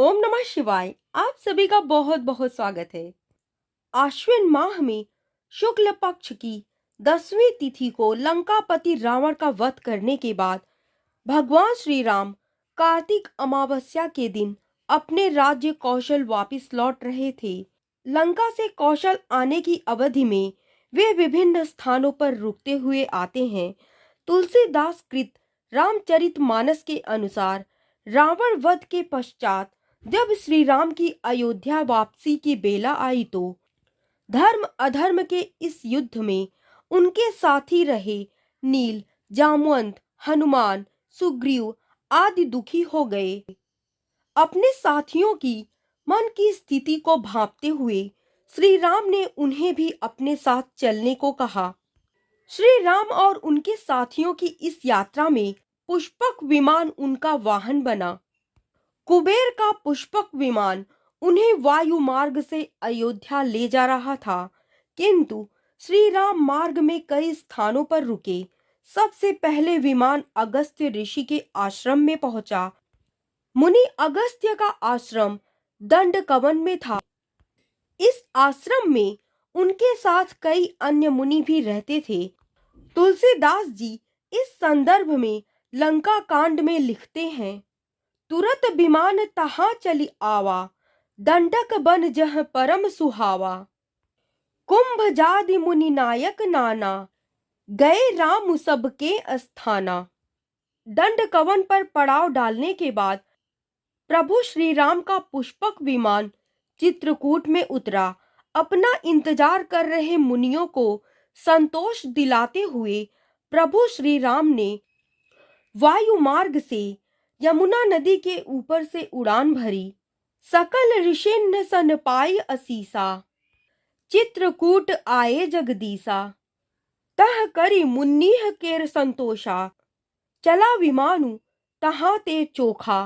ओम नमः शिवाय। आप सभी का बहुत बहुत स्वागत है। आश्विन माह में शुक्ल पक्ष की 10वीं तिथि को लंकापति रावण का वध करने के बाद भगवान श्री राम कार्तिक अमावस्या के दिन अपने राज्य कौशल वापस लौट रहे थे। लंका से कौशल आने की अवधि में वे विभिन्न स्थानों पर रुकते हुए आते हैं। तुलसीदास कृत रामचरितमानस के अनुसार रावण वध के पश्चात जब श्री राम की अयोध्या वापसी की बेला आई तो धर्म अधर्म के इस युद्ध में उनके साथी रहे नील, जामवंत, हनुमान, सुग्रीव आदि दुखी हो गए। अपने साथियों की मन की स्थिति को भांपते हुए श्री राम ने उन्हें भी अपने साथ चलने को कहा। श्री राम और उनके साथियों की इस यात्रा में पुष्पक विमान उनका वाहन बना। कुबेर का पुष्पक विमान उन्हें वायु मार्ग से अयोध्या ले जा रहा था, किंतु श्री राम मार्ग में कई स्थानों पर रुके। सबसे पहले विमान अगस्त्य ऋषि के आश्रम में पहुंचा। मुनि अगस्त्य का आश्रम दंडकवन में था। इस आश्रम में उनके साथ कई अन्य मुनि भी रहते थे। तुलसीदास जी इस संदर्भ में लंका कांड में लिखते हैं, तुरत विमान तहां चली आवा, दंडक बन जह परम सुहावा। कुंभ जादि मुनि नायक नाना, गए राम सबके अस्थाना। दंडकवन पर पड़ाव डालने के बाद प्रभु श्री राम का पुष्पक विमान चित्रकूट में उतरा। अपना इंतजार कर रहे मुनियों को संतोष दिलाते हुए प्रभु श्री राम ने वायु मार्ग से यमुना नदी के ऊपर से उड़ान भरी। सकल ऋषिन्न सन पाई असीसा, चित्रकूट आए जगदीसा। तह करी मुन्नीह केर संतोषा, चला विमानु तहां ते चोखा।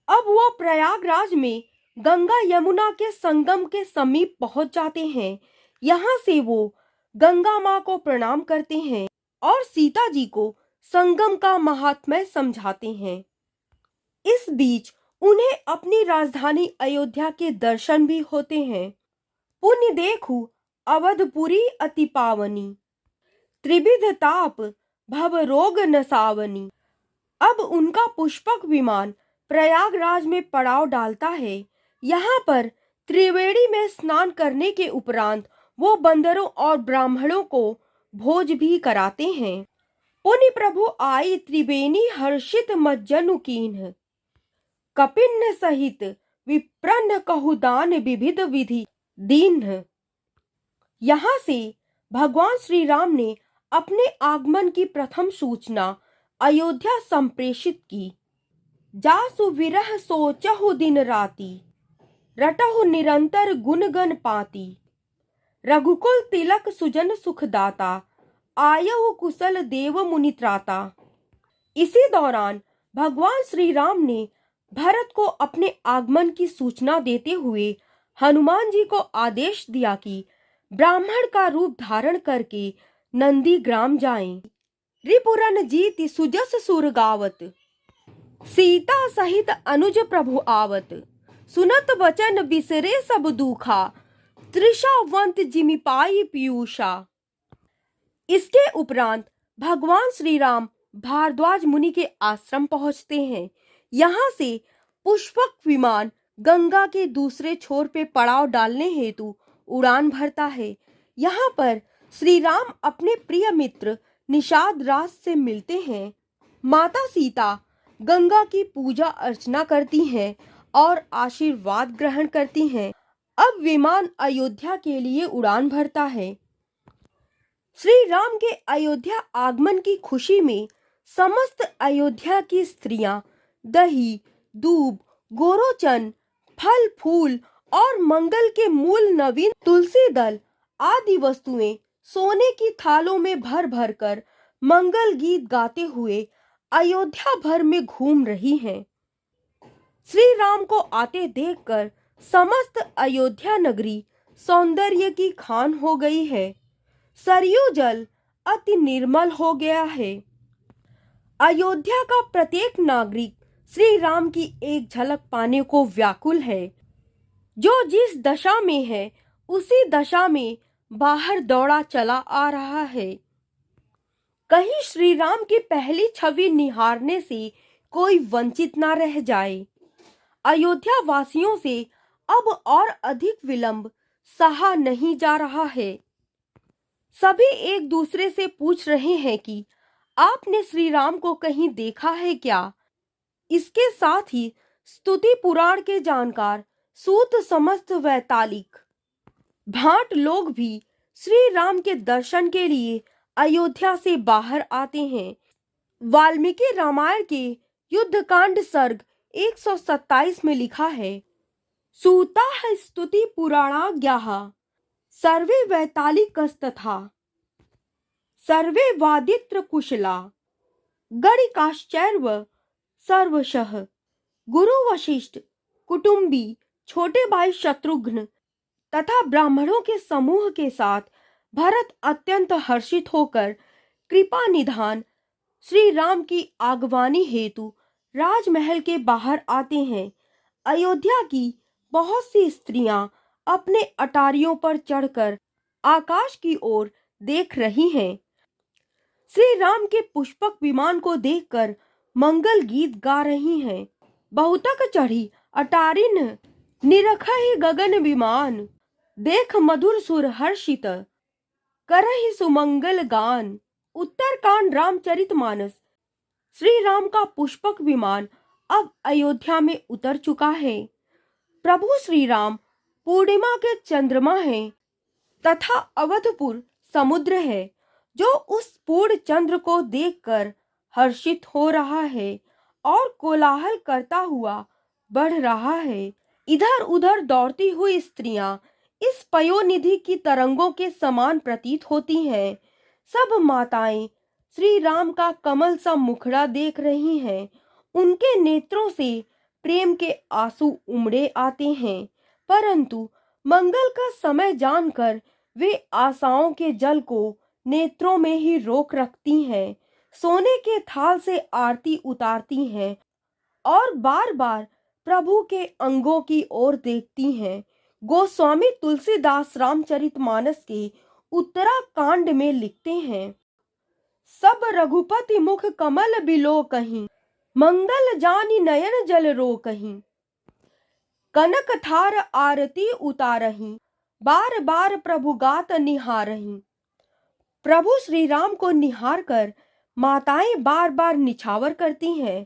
अब वो प्रयागराज में गंगा यमुना के संगम के समीप पहुंच जाते हैं। यहाँ से वो गंगा माँ को प्रणाम करते हैं और सीता जी को संगम का महात्म्य समझाते हैं। इस बीच उन्हें अपनी राजधानी अयोध्या के दर्शन भी होते हैं। पुण्य देखू अवधपुरी अति पावनी, त्रिविध ताप भव रोग नसावनी। अब उनका पुष्पक विमान प्रयागराज में पड़ाव डालता है। यहाँ पर त्रिवेणी में स्नान करने के उपरांत वो बंदरों और ब्राह्मणों को भोज भी कराते हैं। पुनि प्रभु आई त्रिवेणी हर्षित मज्जनु कीन्ह, कपिन्न सहित विप्रन्न कहुदान विविध विधि दीन्ह। यहाँ से भगवान श्री राम ने अपने आगमन की प्रथम सूचना अयोध्या संप्रेषित की। जासु विरह सोचहु दिन राती, रटहु निरंतर गुणगन पाती। रघुकुल तिलक सुजन सुखदाता, आयहु कुशल देव मुनि त्राता। इसी दौरान भगवान श्री राम ने भरत को अपने आगमन की सूचना देते हुए हनुमान जी को आदेश दिया कि ब्राह्मण का रूप धारण करके नंदी ग्राम जाएं। रिपुरन जीति सुजस सुर गावत, सीता सहित अनुज प्रभु आवत। सुनत वचन बिसरे सब दुखा, त्रिषावंत जिमि पाई पीयूषा। इसके उपरांत भगवान श्री राम भारद्वाज मुनि के आश्रम पहुंचते हैं। यहाँ से पुष्पक विमान गंगा के दूसरे छोर पे पड़ाव डालने हेतु उड़ान भरता है। यहाँ पर श्री राम अपने प्रिय मित्र निषाद राज से मिलते हैं। माता सीता गंगा की पूजा अर्चना करती हैं और आशीर्वाद ग्रहण करती हैं। अब विमान अयोध्या के लिए उड़ान भरता है। श्री राम के अयोध्या आगमन की खुशी में समस्त अयोध्या की स्त्रियां दही, दूब, गोरोचन, फल फूल और मंगल के मूल नवीन तुलसी दल आदि वस्तुएं सोने की थालों में भर भर कर मंगल गीत गाते हुए अयोध्या भर में घूम रही हैं। श्री राम को आते देखकर समस्त अयोध्या नगरी सौंदर्य की खान हो गई है। सरयू जल अति निर्मल हो गया है। अयोध्या का प्रत्येक नागरिक श्री राम की एक झलक पाने को व्याकुल है। जो जिस दशा में है उसी दशा में बाहर दौड़ा चला आ रहा है। कहीं श्री राम की पहली छवि निहारने से कोई वंचित ना रह जाए। अयोध्या वासियों से अब और अधिक विलंब सहा नहीं जा रहा है। सभी एक दूसरे से पूछ रहे हैं कि आपने श्री राम को कहीं देखा है क्या। इसके साथ ही स्तुति पुराण के जानकार सूत समस्त वैतालिक भाट लोग भी श्री राम के दर्शन के लिए अयोध्या से बाहर आते हैं। वाल्मीकि रामायण के युद्धकांड सर्ग 127 में लिखा है, सूताः स्तुति पुराणाज्ञाः सर्वे वैतालिकस्तथा सर्वे वादित्र कुशला गणिकाश्चैव सर्वशः। गुरु वशिष्ठ, कुटुंबी, छोटे भाई शत्रुघ्न तथा ब्राह्मणों के समूह के साथ भरत अत्यंत हर्षित होकर कृपा निधान श्री राम की आगवानी हेतु राजमहल के बाहर आते हैं। अयोध्या की बहुत सी स्त्रियां अपने अटारियों पर चढ़कर आकाश की ओर देख रही हैं। श्री राम के पुष्पक विमान को देखकर मंगल गीत गा रही हैं। बहुतक चढ़ी अटारिन निरखहि गगन विमान देख मधुर सुर हर्षित करहि सुमंगल गान। उत्तरकांड रामचरितमानस। श्री राम का पुष्पक विमान अब अयोध्या में उतर चुका है। प्रभु श्री राम पूर्णिमा के चंद्रमा हैं तथा अवधपुर समुद्र है जो उस पूर्ण चंद्र को देखकर हर्षित हो रहा है और कोलाहल करता हुआ बढ़ रहा है। इधर उधर दौड़ती हुई स्त्रियां इस पयोनिधि की तरंगों के समान प्रतीत होती हैं। सब माताएं श्री राम का कमल सा मुखड़ा देख रही हैं। उनके नेत्रों से प्रेम के आंसू उमड़े आते हैं, परंतु मंगल का समय जानकर वे आशाओं के जल को नेत्रों में ही रोक रखती हैं। सोने के थाल से आरती उतारती हैं और बार बार प्रभु के अंगों की ओर देखती हैं। गोस्वामी तुलसीदास रामचरितमानस के उत्तराकांड में लिखते हैं, सब रघुपति मुख कमल बिलो कहीं मंगल जानी नयन जल रो कहीं। कनक थार आरती उतारही बार बार प्रभु गात निहारही। प्रभु श्री राम को निहार कर माताएं बार बार निछावर करती हैं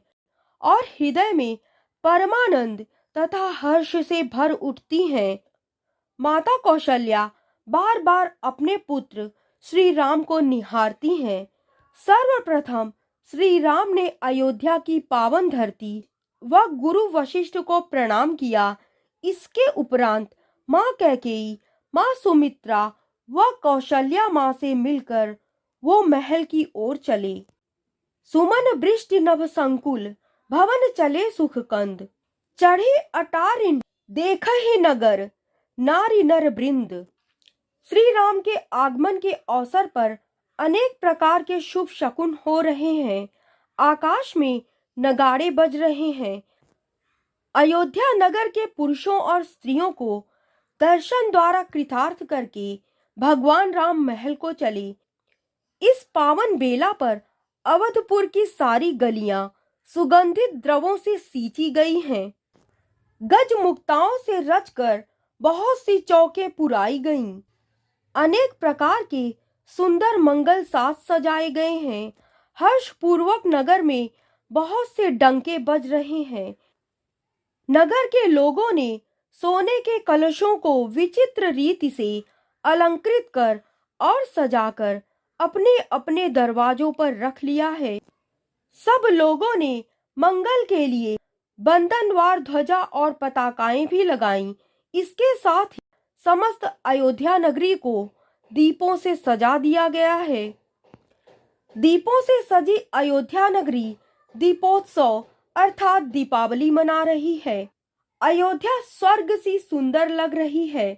और हृदय में परमानंद तथा हर्ष से भर उठती हैं। माता कौशल्या बार बार अपने पुत्र श्री राम को निहारती हैं। सर्वप्रथम श्री राम ने अयोध्या की पावन धरती व गुरु वशिष्ठ को प्रणाम किया। इसके उपरांत माँ कैकेयी, माँ सुमित्रा व कौशल्या माँ से मिलकर वो महल की ओर चले। सुमन वृष्टि नभ संकुल भवन चले सुख कंद चढ़े अटारिन देखहि नगर नारी नर वृंद। श्री राम के आगमन के अवसर पर अनेक प्रकार के शुभ शकुन हो रहे हैं। आकाश में नगाड़े बज रहे हैं। अयोध्या नगर के पुरुषों और स्त्रियों को दर्शन द्वारा कृतार्थ करके भगवान राम महल को चले। इस पावन बेला पर अवधपुर की सारी गलियां सुगंधित द्रवों से सींची गई हैं। गज मुक्ताओं से रचकर बहुत सी चौकें पुराई गईं। अनेक प्रकार के सुंदर मंगल साज सजाए गए हैं। हर्षपूर्वक नगर में बहुत से डंके बज रहे हैं। नगर के लोगों ने सोने के कलशों को विचित्र रीति से अलंकृत कर और सजाकर अपने अपने दरवाजों पर रख लिया है। सब लोगों ने मंगल के लिए बंधनवार ध्वजा और पताकाएं भी लगाईं। इसके साथ ही समस्त अयोध्या नगरी को दीपों से सजा दिया गया है। दीपों से सजी अयोध्या नगरी दीपोत्सव अर्थात दीपावली मना रही है। अयोध्या स्वर्ग सी सुंदर लग रही है।